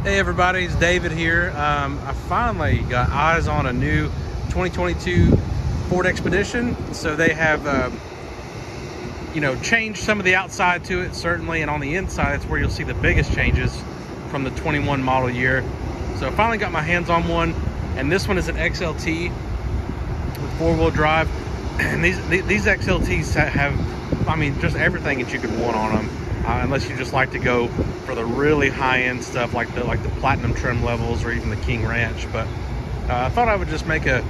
Hey everybody, it's David here. I finally got eyes on a new 2022 Ford Expedition. So they have, changed some of the outside to it, certainly, and on the inside, that's where you'll see the biggest changes from the 21 model year. So I finally got my hands on one, and this one is an XLT with four-wheel drive. And these XLTs have, just everything that you could want on them. Unless you just like to go for the really high-end stuff like the platinum trim levels or even the King Ranch. But I thought I would just make a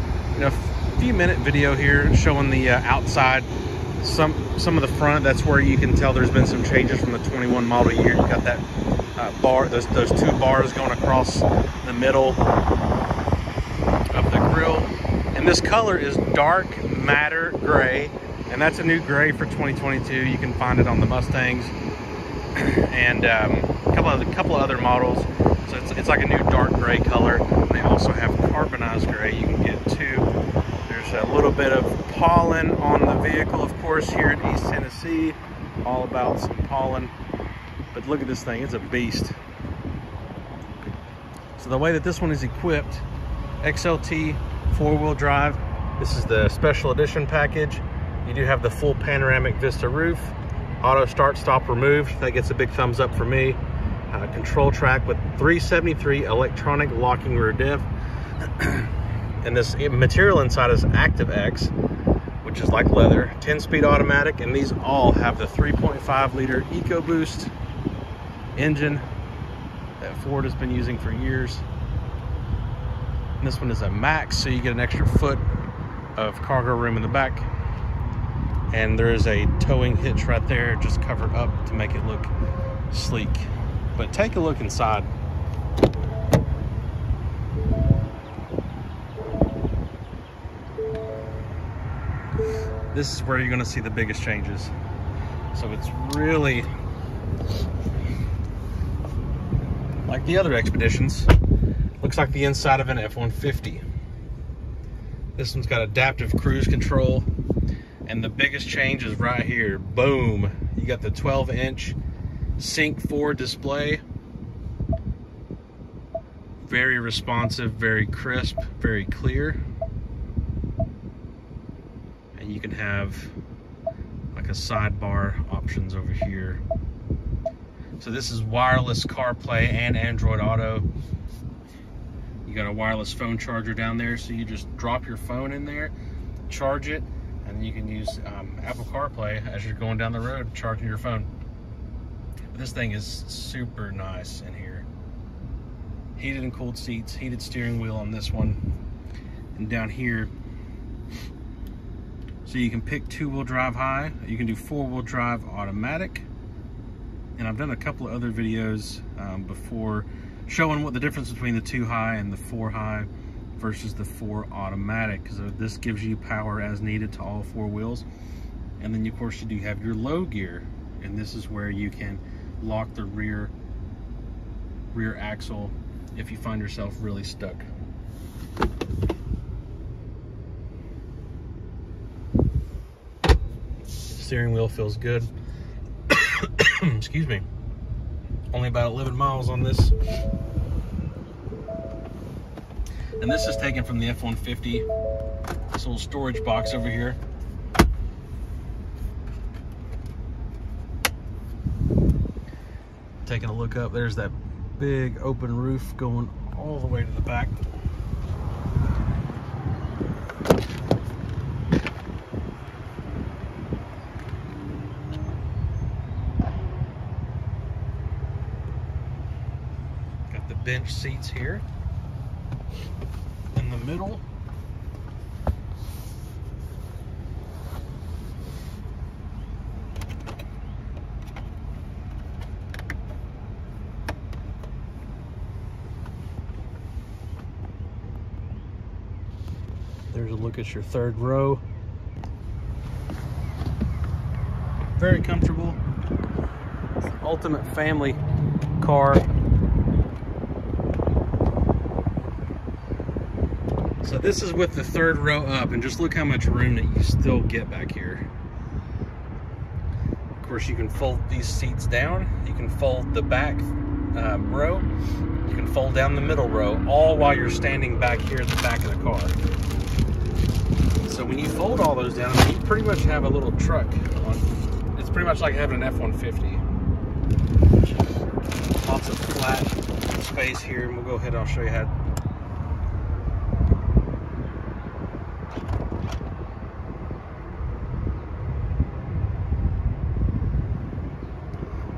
few-minute video here showing the outside, some of the front. That's where you can tell there's been some changes from the 21 model year. You got that bar, those two bars going across the middle of the grille, and this color is dark matter gray, and that's a new gray for 2022. You can find it on the Mustangs and a couple of other models. So it's like a new dark gray color. They also have carbonized gray you can get too. There's a little bit of pollen on the vehicle, of course, here in East Tennessee. All about some pollen. But look at this thing, it's a beast. So the way that this one is equipped, XLT four-wheel drive, this is the special edition package. You do have the full panoramic Vista roof, auto start stop removed, that gets a big thumbs up for me. Control track with 373 electronic locking rear diff. And this material inside is ActiveX, which is like leather, 10-speed automatic, and these all have the 3.5 liter EcoBoost engine that Ford has been using for years. And this one is a max, so you get an extra foot of cargo room in the back. And there is a towing hitch right there, just covered up to make it look sleek. But take a look inside. This is where you're going to see the biggest changes. So it's really like the other Expeditions. Looks like the inside of an F-150. This one's got adaptive cruise control. And the biggest change is right here. Boom. You got the 12-inch Sync 4 display. Very responsive, very crisp, very clear. And you can have like a sidebar options over here. So this is wireless CarPlay and Android Auto. You got a wireless phone charger down there, so you just drop your phone in there, charge it, and you can use Apple CarPlay as you're going down the road charging your phone. This thing is super nice in here. Heated and cooled seats, heated steering wheel on this one. And down here, so you can pick two-wheel drive high, you can do four-wheel drive automatic. And I've done a couple of other videos before showing what the difference between the 2 high and the 4 high versus the 4 automatic, because this gives you power as needed to all 4 wheels. And then of course you do have your low gear, and this is where you can lock the rear axle if you find yourself really stuck. Steering wheel feels good. Excuse me. Only about 11 miles on this. And this is taken from the F-150. This little storage box over here. Taking a look up, there's that big open roof going all the way to the back. Got the bench seats here in the middle. There's a look at your third row. Very comfortable. Ultimate family car. So this is with the third row up, and just look how much room that you still get back here. Of course, you can fold these seats down. You can fold the back row, You can fold down the middle row, all while you're standing back here at the back of the car. So when you fold all those down, you pretty much have a little truck on. It's pretty much like having an F-150. Lots of flat space here, and we'll go ahead and I'll show you how.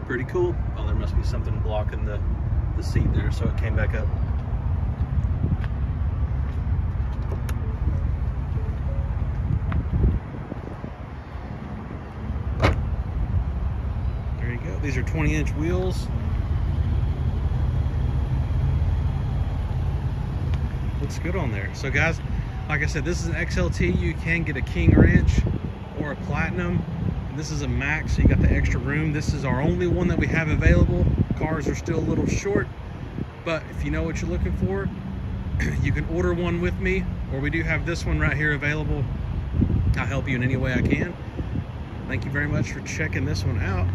Pretty cool. Oh, there must be something blocking the seat there, so it came back up. There you go. These are 20-inch wheels. Looks good on there. So guys, like I said, this is an XLT. You can get a King Ranch or a Platinum. This is a Max, so you got the extra room. This is our only one that we have available. Cars are still a little short, but if you know what you're looking for, you can order one with me, or we do have this one right here available. I'll help you in any way I can. Thank you very much for checking this one out.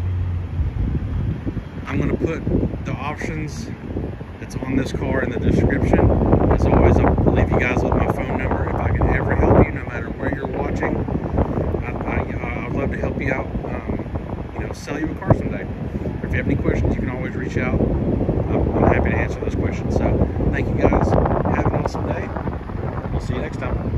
I'm going to put the options that's on this car in the description. As always, I'll leave you guys with my phone number if I can ever help you, no matter where you're watching. I'd love to help you out, you know, sell you a car someday. Or if you have any questions, you can always reach out. I'm happy to answer those questions. So thank you guys. Have an awesome day. We'll see you next time.